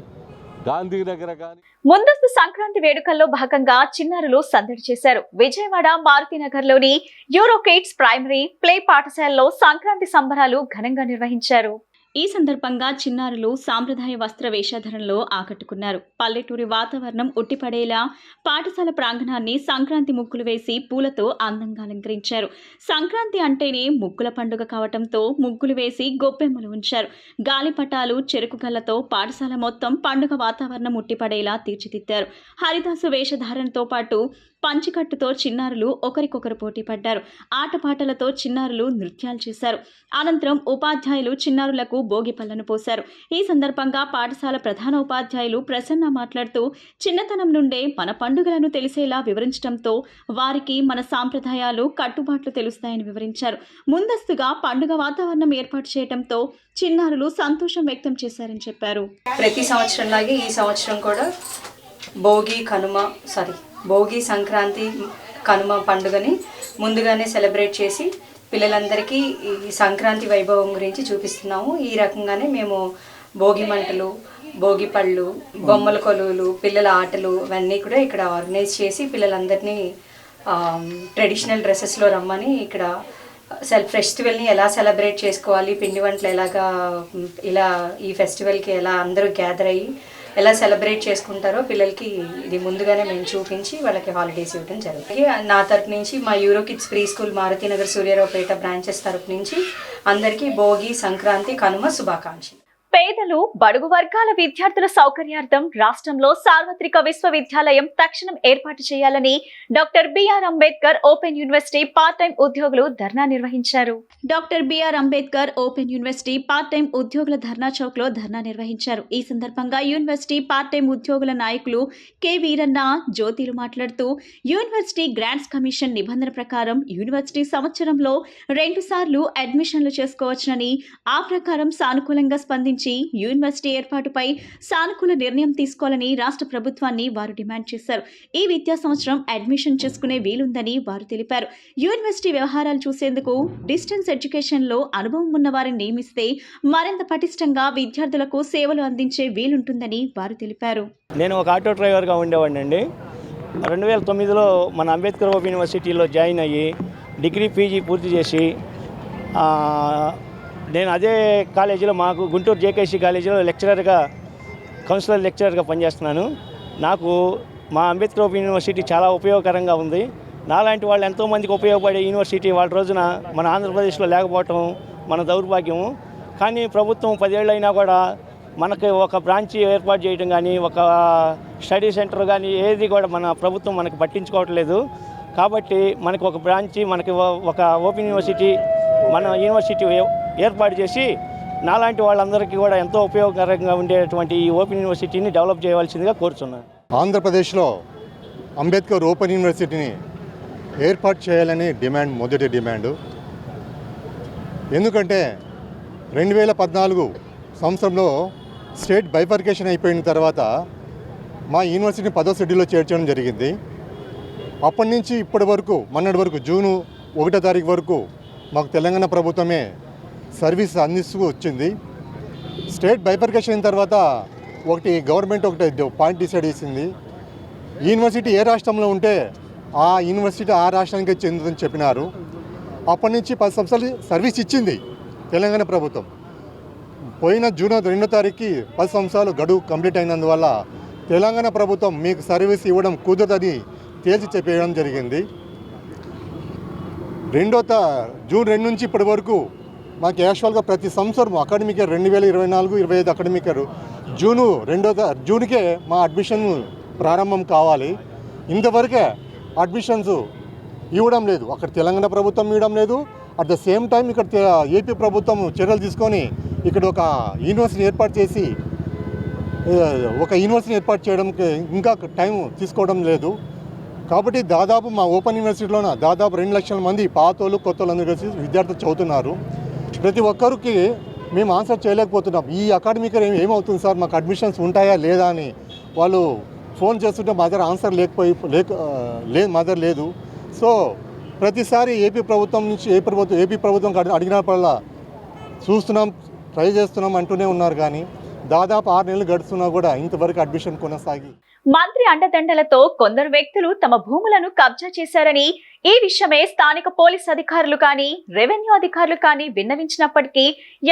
Speaker 6: గాంధీనగర్ కానీ
Speaker 1: ముందస్తు సంక్రాంతి వేడుకల్లో భాగంగా చిన్నారులు సందడి చేశారు. విజయవాడ మారుతినగర్ లోని యూరో కిడ్స్ ప్రైమరీ ప్లే పాఠశాలలో సంక్రాంతి సంబరాలు ఘనంగా నిర్వహించారు. ఈ సందర్భంగా చిన్నారులు సాంప్రదాయ వస్త్ర వేషధారణలో ఆకట్టుకున్నారు. పల్లెటూరి వాతావరణం ఉట్టిపడేలా పాఠశాల ప్రాంగణాన్ని సంక్రాంతి ముగ్గులు వేసి పూలతో అందంగా అలంకరించారు. సంక్రాంతి అంటేనే ముగ్గుల పండుగ కావటంతో ముగ్గులు వేసి గొప్పెమ్మలు ఉంచారు. గాలిపటాలు, చెరుకు గళ్లతో పాఠశాల మొత్తం పండుగ వాతావరణం ఉట్టిపడేలా తీర్చిదిద్దారు. హరిదాసు వేషధారణతో పాటు పంచికట్టుతో చిన్నారులు ఒకరికొకరు పోటీ పడ్డారు. ఆటపాటలతో చిన్నారులు నృత్యాలు చేశారు. అనంతరం ఉపాధ్యాయులు చిన్నారులకు భోగి పళ్లను పోశారు. ఈ సందర్భంగా పాఠశాల ప్రధాన ఉపాధ్యాయులు ప్రసన్న మాట్లాడుతూ చిన్నతనం నుండే మన పండుగలను తెలిసేలా వివరించడంతో వారికి మన సాంప్రదాయాలు, కట్టుబాట్లు తెలుస్తాయని వివరించారు. ముందస్తుగా పండుగ వాతావరణం ఏర్పాటు చేయడంతో చిన్నారులు సంతోషం వ్యక్తం చేశారని చెప్పారు.
Speaker 7: ప్రతి సంవత్సరంలాగే ఈ సంవత్సరం కూడా భోగి, సంక్రాంతి, కనుమ పండుగని ముందుగానే సెలబ్రేట్ చేసి పిల్లలందరికీ ఈ సంక్రాంతి వైభవం గురించి చూపిస్తున్నాము. ఈ రకంగానే మేము భోగి మంటలు, భోగి పళ్ళు, బొమ్మల కొలువులు, పిల్లల ఆటలు ఇవన్నీ కూడా ఇక్కడ ఆర్గనైజ్ చేసి పిల్లలందరినీ ట్రెడిషనల్ డ్రెస్సెస్లో రమ్మని ఇక్కడ ఫెస్టివల్ని ఎలా సెలబ్రేట్ చేసుకోవాలి, పిండి వంటలు ఇలా ఈ ఫెస్టివల్కి ఎలా అందరూ గ్యాదర్ అయ్యి ఎలా సెలబ్రేట్ చేసుకుంటారో పిల్లలకి ఇది ముందుగానే మేము చూపించి వాళ్ళకి హాలిడేస్ ఇవ్వడం జరుగుతుంది. నా తరపు నుంచి మా euro kids pre school Maruthi Nagar Suryaraopeta branches తరపు నుంచి అందరికీ భోగి, సంక్రాంతి, కనుమ శుభాకాంక్షలు.
Speaker 1: పేదలు బడుగు వర్గాల విద్యార్థుల సౌకర్యార్థం రాష్ట్రంలో సార్వత్రిక విశ్వవిద్యాలయం తక్షణం ఏర్పాటు చేయాలని doctor BR Ambedkar open university part time ఉద్యోగులు ధర్నా నిర్వహించారు. Doctor BR Ambedkar open university part time ఉద్యోగుల ధర్నా చౌక్ లో ధర్నా నిర్వహించారు. ఈ సందర్భంగా యూనివర్సిటీ పార్ట్ టైం ఉద్యోగుల నాయకులు కె వీరన్న, జ్యోతిలు మాట్లాడుతూ యూనివర్సిటీ గ్రాంట్స్ కమిషన్ నిబంధన ప్రకారం యూనివర్సిటీ సంవత్సరంలో 2 సార్లు అడ్మిషన్లు చేసుకోవచ్చునని, ఆ ప్రకారం సానుకూలంగా స్పందించి యూనివర్సిటీ ఏర్పాటుపై సానుకూల నిర్ణయం తీసుకోవాలని రాష్ట్ర ప్రభుత్వాన్ని వారు డిమాండ్ చేశారు. ఈ విద్యా సంవత్సరం అడ్మిషన్ చేసుకునే వీలుందని వారు తెలిపారు. యూనివర్సిటీ వ్యవహారాలు చూసేందుకు డిస్టెన్స్ ఎడ్యుకేషన్ లో అనుభవం ఉన్న వారిని నియమిస్తే మరింత పటిష్టంగా విద్యార్థులకు సేవలు అందించే వీలుంటుందని వారు తెలిపారు.
Speaker 8: నేను ఒక ఆటో డ్రైవర్గా ఉండేవాడిని అండి. 2009లో మన అంబేద్కర్ ఓపెన్ యూనివర్సిటీలో జాయిన్ అయ్యి డిగ్రీ పీజీ పూర్తి చేసి నేను అదే కాలేజీలో మాకు గుంటూరు జేకేసీ కాలేజీలో కౌన్సిలర్ లెక్చరర్గా పనిచేస్తున్నాను. నాకు మా అంబేద్కర్ ఓపెన్ యూనివర్సిటీ చాలా ఉపయోగకరంగా ఉంది. నాలాంటి వాళ్ళు ఎంతోమందికి ఉపయోగపడే యూనివర్సిటీ వాళ్ళ రోజున మన ఆంధ్రప్రదేశ్లో లేకపోవటం మన దౌర్భాగ్యము. కానీ ప్రభుత్వం 10 ఏళ్ళు అయినా కూడా మనకి ఒక బ్రాంచ్ ఏర్పాటు చేయడం కానీ, ఒక స్టడీ సెంటర్ కానీ ఏది కూడా మన ప్రభుత్వం మనకి పట్టించుకోవట్లేదు. కాబట్టి మనకి ఒక బ్రాంచి, మనకి ఒక ఓపెన్ యూనివర్సిటీ, మన యూనివర్సిటీ ఏర్పాటు చేసి నాలాంటి వాళ్ళందరికీ కూడా ఎంతో ఉపయోగకరంగా ఉండేటువంటి ఈ ఓపెన్ యూనివర్సిటీని డెవలప్ చేయవలసిందిగా కోరుతున్నాను.
Speaker 9: ఆంధ్రప్రదేశ్లో అంబేద్కర్ ఓపెన్ యూనివర్సిటీని ఏర్పాటు చేయాలని మొదటి డిమాండు. ఎందుకంటే 2014 సంవత్సరంలో స్టేట్ బైఫర్కేషన్ అయిపోయిన తర్వాత మా యూనివర్సిటీని 10వ షెడ్యూల్లో చేర్చడం జరిగింది. అప్పటి నుంచి ఇప్పటి వరకు, మొన్నటి వరకు జూన్ 1వ తారీఖు వరకు మాకు తెలంగాణ ప్రభుత్వమే సర్వీస్ అందిస్తూ వచ్చింది. స్టేట్ బైఫర్కేషన్ అయిన తర్వాత గవర్నమెంట్ ఒకటి పాయింట్ డిసైడ్ చేసింది. యూనివర్సిటీ ఏ రాష్ట్రంలో ఉంటే ఆ యూనివర్సిటీ ఆ రాష్ట్రానికే చెందుతుందని చెప్పినారు. అప్పటి నుంచి 10 సంవత్సరాలు సర్వీస్ ఇచ్చింది తెలంగాణ ప్రభుత్వం. పోయిన జూన్ 2వ తారీఖుకి 10 సంవత్సరాలు గడువు కంప్లీట్ అయినందువల్ల తెలంగాణ ప్రభుత్వం మీకు సర్వీస్ ఇవ్వడం కుదరదని తేల్చి చెప్పేయడం జరిగింది. జూన్ 2 నుంచి ఇప్పటి వరకు మాకు యాక్చువల్గా ప్రతి సంవత్సరం అకాడమిక్ ఇయర్ 2024-25 అకాడమిక్ ఇయర్ జూన్కే మా అడ్మిషన్ ప్రారంభం కావాలి. ఇంతవరకే అడ్మిషన్స్ ఇవ్వడం లేదు. అక్కడ తెలంగాణ ప్రభుత్వం ఇవ్వడం లేదు. అట్ ద సేమ్ టైం ఇక్కడ ఏపీ ప్రభుత్వం చర్యలు తీసుకొని ఇక్కడ ఒక యూనివర్సిటీ ఏర్పాటు చేయడానికి ఇంకా టైం తీసుకోవడం లేదు. కాబట్టి దాదాపు మా ఓపెన్ యూనివర్సిటీలోన దాదాపు 2 లక్షల మంది పాతోళ్ళు కొత్తోళ్ళు అందరూ కలిసి విద్యార్థులు చదువుతున్నారు. ప్రతి ఒక్కరికి మేము ఆన్సర్ చేయలేకపోతున్నాం. ఈ అకాడమిక్ ఇయర్ ఏమవుతుంది సార్, మాకు అడ్మిషన్స్ ఉంటాయా లేదా అని వాళ్ళు ఫోన్ చేస్తుంటే మా దగ్గర ఆన్సర్ మా దగ్గర లేదు. సో ప్రతిసారి ఏపీ ప్రభుత్వం అడిగినప్పుడల్లా చూస్తున్నాం, ట్రై చేస్తున్నాం అంటూనే ఉన్నారు. కానీ దాదాపు 6 నెలలు గడుస్తున్నా కూడా ఇంతవరకు అడ్మిషన్ కొనసాగి.
Speaker 1: మంత్రి అండదండలతో కొందరు వ్యక్తులు తమ భూములను కబ్జా చేశారని, ఈ విషయమే స్థానిక పోలీస్ అధికారులు కానీ, రెవెన్యూ అధికారులు కానీ విన్నవించినప్పటికీ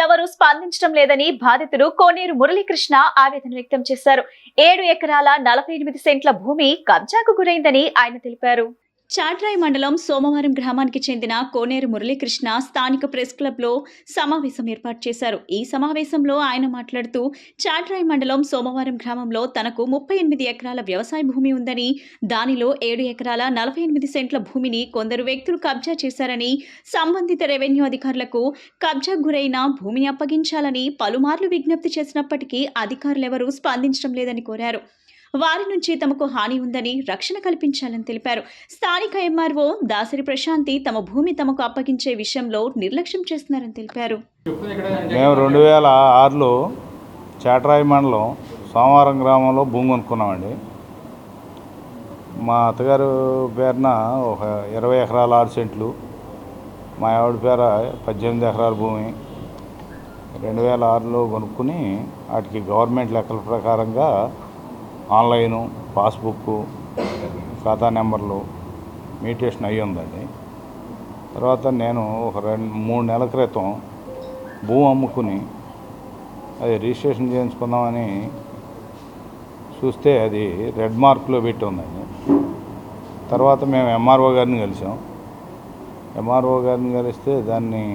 Speaker 1: ఎవరూ స్పందించడం లేదని బాధితుడు కోనేరు మురళీకృష్ణ ఆవేదన వ్యక్తం చేశారు. 7 ఎకరాల 48 సెంట్ల భూమి కబ్జాకు గురైందని ఆయన తెలిపారు. చాట్రాయి మండలం సోమవారం గ్రామానికి చెందిన కోనేరు మురళీకృష్ణ స్థానిక ప్రెస్ క్లబ్లో సమావేశం ఏర్పాటు చేశారు. ఈ సమావేశంలో ఆయన మాట్లాడుతూ చాట్రాయి మండలం సోమవారం గ్రామంలో తనకు 38 ఎకరాల వ్యవసాయ భూమి ఉందని, దానిలో 7 ఎకరాల 48 సెంట్ల భూమిని కొందరు వ్యక్తులు కబ్జా చేశారని, సంబంధిత రెవెన్యూ అధికారులకు కబ్జాకు గురైన భూమిని అప్పగించాలని పలుమార్లు విజ్ఞప్తి చేసినప్పటికీ అధికారులెవరూ స్పందించడం లేదని కోరారు. వారి నుంచి తమకు హాని ఉందని, రక్షణ కల్పించాలని తెలిపారు. స్థానిక ఎంఆర్ఓ దాసరి ప్రశాంతి తమ భూమి తమకు అప్పగించే విషయంలో నిర్లక్ష్యం చేస్తున్నారని తెలిపారు.
Speaker 10: మేము 2006లో చాట్రాయి మండలం సోమవారం గ్రామంలో భూమి కొనుక్కున్నామండి. మా అత్తగారు పేరున ఒక 20 ఎకరాల 6 సెంట్లు, మా ఆవిడ పేర 18 ఎకరాల భూమి 2006లో కొనుక్కుని వాటికి గవర్నమెంట్ లెక్కల ప్రకారంగా ఆన్లైను, పాస్బుక్, ఖాతా నెంబర్లు మ్యూటేషన్ అయ్యి ఉందండి. తర్వాత నేను ఒక 2-3 నెలల క్రితం భూమి అమ్ముకుని అది రిజిస్ట్రేషన్ చేయించుకుందామని చూస్తే అది రెడ్ మార్క్లో పెట్టి ఉందండి. తర్వాత మేము ఎంఆర్ఓ గారిని కలిసాం. ఎంఆర్ఓ గారిని కలిస్తే దాన్ని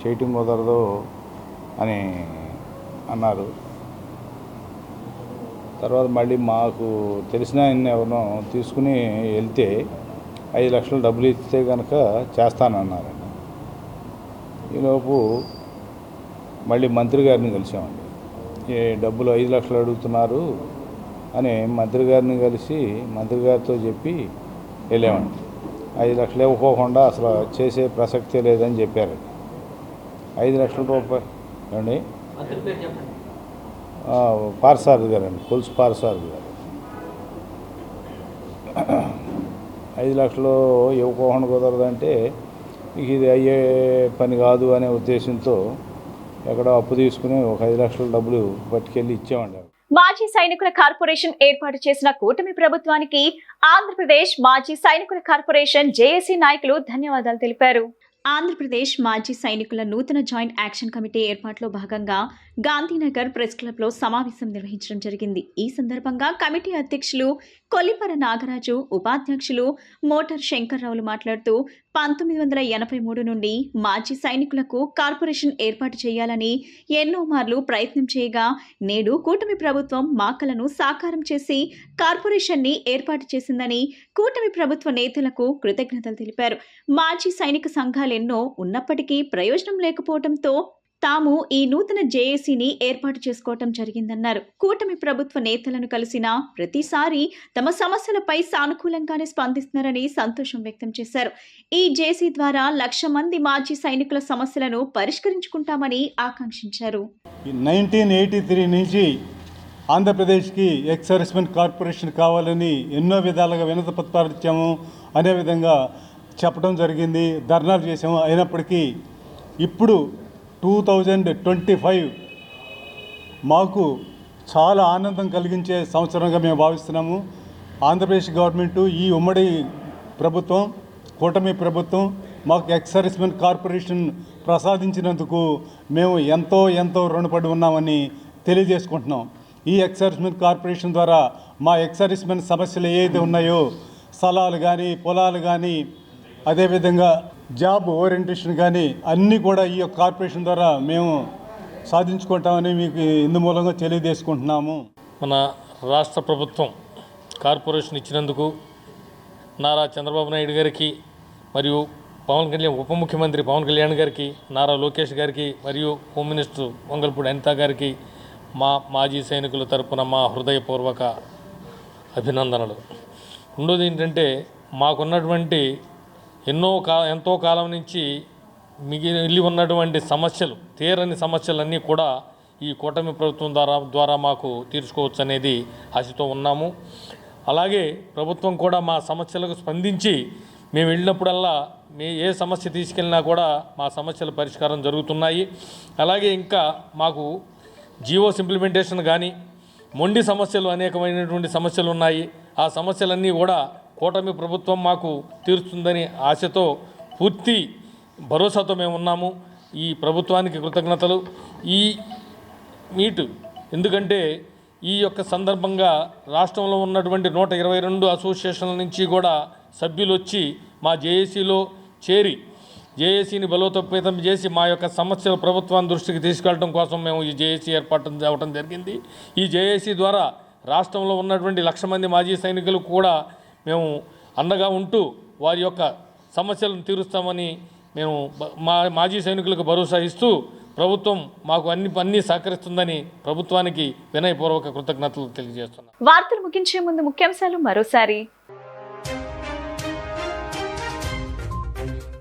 Speaker 10: చేయటం కుదరదు అని అన్నారు. తర్వాత మళ్ళీ మాకు తెలిసిన ఆయన ఎవరినో తీసుకుని వెళ్తే 5 లక్షలు డబ్బులు ఇస్తే కనుక చేస్తానన్నారు. ఈలోపు మళ్ళీ మంత్రి గారిని కలిసామండి. ఈ డబ్బులు 5 లక్షలు అడుగుతున్నారు అని మంత్రి గారిని కలిసి మంత్రి గారితో చెప్పి వెళ్ళామండి. 5 లక్షలు ఇవ్వకోకుండా అసలు చేసే ప్రసక్తే లేదని చెప్పారు. 5 లక్షల రూపాయలు అండి. పార్సారథి గారండి, కొలుసు పార్సారథి గారు. 5 లక్షలు ఇవ్వకోకుండా కుదరదంటే ఇది అయ్యే పని కాదు అనే ఉద్దేశంతో ఎక్కడో అప్పు తీసుకుని ఒక 5 లక్షల డబ్బులు పట్టుకెళ్ళి ఇచ్చామండి.
Speaker 1: మాజీ సైనికుల కార్పొరేషన్ ఏర్పాటు చేసిన కూటమి ప్రభుత్వానికి ఆంధ్రప్రదేశ్ మాజీ సైనికుల కార్పొరేషన్ జేఏసీ నాయకులు ధన్యవాదాలు తెలిపారు. ఆంధ్రప్రదేశ్ మాజీ సైనికుల నూతన జాయింట్ యాక్షన్ కమిటీ ఏర్పాటులో భాగంగా గాంధీనగర్ ప్రెస్ క్లబ్లో సమావేశం నిర్వహించడం జరిగింది. ఈ సందర్భంగా కమిటీ అధ్యక్షులు కొల్లిపర నాగరాజు, ఉపాధ్యక్షులు మోటార్ శంకర్రావులు మాట్లాడుతూ 1983 నుండి మాజీ సైనికులకు కార్పొరేషన్ ఏర్పాటు చేయాలని ఎన్నో మార్లు ప్రయత్నం చేయగా నేడు కూటమి ప్రభుత్వం మా కలను సాకారం చేసి కార్పొరేషన్ని ఏర్పాటు చేసిందని కూటమి ప్రభుత్వ నేతలకు కృతజ్ఞతలు తెలిపారు. మాజీ సైనిక సంఘాలెన్నో ఉన్నప్పటికీ ప్రయోజనం లేకపోవడంతో తాము ఈ నూతన జేఏసీని ఏర్పాటు చేసుకోవటం జరిగిందన్నారు. కూటమి ప్రభుత్వ నేతలను కలిసిన ప్రతిసారి తమ సమస్యలపై సానుకూలంగానే స్పందిస్తున్నారని సంతోషం వ్యక్తం చేశారు. ఈ జేఏసీ ద్వారా 1,00,000 మంది మాజీ సైనికుల సమస్యలను పరిష్కరించుకుంటామని ఆకాంక్షించారు.
Speaker 11: 1983 నుంచి ఆంధ్రప్రదేశ్కి ఎక్స్ సర్వీస్మెన్ కార్పొరేషన్ కావాలని ఎన్నో విధాలుగా వినతి పత్రాలు ఇచ్చాము, అనే విధంగా చెప్పడం జరిగింది, ధర్నాలు చేసాము. అయినప్పటికీ ఇప్పుడు 2025 మాకు చాలా ఆనందం కలిగించే సంవత్సరంగా మేము భావిస్తున్నాము. ఆంధ్రప్రదేశ్ గవర్నమెంటు, ఈ ఉమ్మడి ప్రభుత్వం, కూటమి ప్రభుత్వం మాకు ఎక్స్ సర్వీస్మెన్ కార్పొరేషన్ ప్రసాదించినందుకు మేము ఎంతో రుణపడి ఉన్నామని తెలియజేసుకుంటున్నాం. ఈ ఎక్స్ సర్వీస్మెన్ కార్పొరేషన్ ద్వారా మా ఎక్స్ సర్వీస్మెన్ సమస్యలు ఏవైతే ఉన్నాయో, స్థలాలు కానీ, పొలాలు కానీ, అదేవిధంగా జాబ్ ఓరియంటేషన్ కానీ అన్నీ కూడా ఈ యొక్క కార్పొరేషన్ ద్వారా మేము సాధించుకుంటామని మీకు ఇందు మూలంగా తెలియజేసుకుంటున్నాము.
Speaker 12: మన రాష్ట్ర ప్రభుత్వం కార్పొరేషన్ ఇచ్చినందుకు నారా చంద్రబాబు నాయుడు గారికి మరియు ఉప ముఖ్యమంత్రి పవన్ కళ్యాణ్ గారికి, నారా లోకేష్ గారికి మరియు హోమ్ మినిస్టర్ వంగల్పూడి అనిత గారికి మా మాజీ సైనికుల తరపున మా హృదయపూర్వక అభినందనలు. రెండోది ఏంటంటే, మాకున్నటువంటి ఎంతో కాలం నుంచి మిగిలి ఉన్నటువంటి సమస్యలు, తీరని సమస్యలన్నీ కూడా ఈ కూటమి ప్రభుత్వం ద్వారా మాకు తీర్చుకోవచ్చు అనేది ఆశతో ఉన్నాము. అలాగే ప్రభుత్వం కూడా మా సమస్యలకు స్పందించి మేము వెళ్ళినప్పుడల్లా ఏ సమస్య తీసుకెళ్ళినా కూడా మా సమస్యల పరిష్కారం జరుగుతున్నాయి. అలాగే ఇంకా మాకు జీవోస్ ఇంప్లిమెంటేషన్ కానీ, మొండి సమస్యలు అనేకమైనటువంటి సమస్యలు ఉన్నాయి. ఆ సమస్యలన్నీ కూడా కూటమి ప్రభుత్వం మాకు తీరుస్తుందని ఆశతో, పూర్తి భరోసాతో మేము ఉన్నాము. ఈ ప్రభుత్వానికి కృతజ్ఞతలు. ఈ మీటు ఎందుకంటే ఈ యొక్క సందర్భంగా రాష్ట్రంలో ఉన్నటువంటి 122 అసోసియేషన్ల నుంచి కూడా సభ్యులు వచ్చి మా జేఏసీలో చేరి జేఏసీని బలోపేతం చేసి మా యొక్క సమస్యలు ప్రభుత్వాన్ని దృష్టికి తీసుకెళ్ళడం కోసం మేము ఈ జేఏసీ ఏర్పాటు అవ్వడం జరిగింది. ఈ జేఏసీ ద్వారా రాష్ట్రంలో ఉన్నటువంటి 1,00,000 మంది మాజీ సైనికులకు కూడా మేము అండగా ఉంటూ వారి యొక్క సమస్యలను తీరుస్తామని మేము మా మాజీ సైనికులకు భరోసా ఇస్తూ ప్రభుత్వం మాకు అన్ని సహకరిస్తుందని ప్రభుత్వానికి వినయపూర్వక కృతజ్ఞతలు తెలియజేస్తున్నాం.
Speaker 1: వార్తలు ముగించే ముందు ముఖ్యాంశాలు మరోసారి.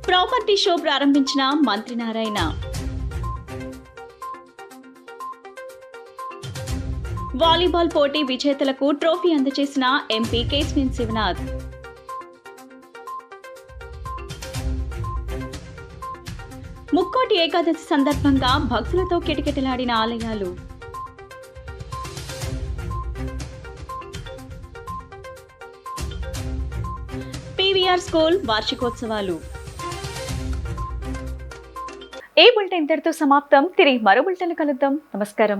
Speaker 1: ప్రాపర్టీ షో ప్రారంభించిన మంత్రి నారాయణ. వాలీబాల్ పోటీ విజేతలకు ట్రోఫీ అందజేసిన ఎంపీ కేశినేని శివనాథ్. ముక్కోటి ఏకాదశి సందర్భంగా భక్తులతో కిటకిటలాడిన ఆలయాలు. పీవీఆర్ స్కూల్ వార్షికోత్సవాలు. ఈ బులెటిన్ ఇంతటితో సమాప్తం. తిరిగి మరో బులెటిన్ కలుద్దాం. నమస్కారం.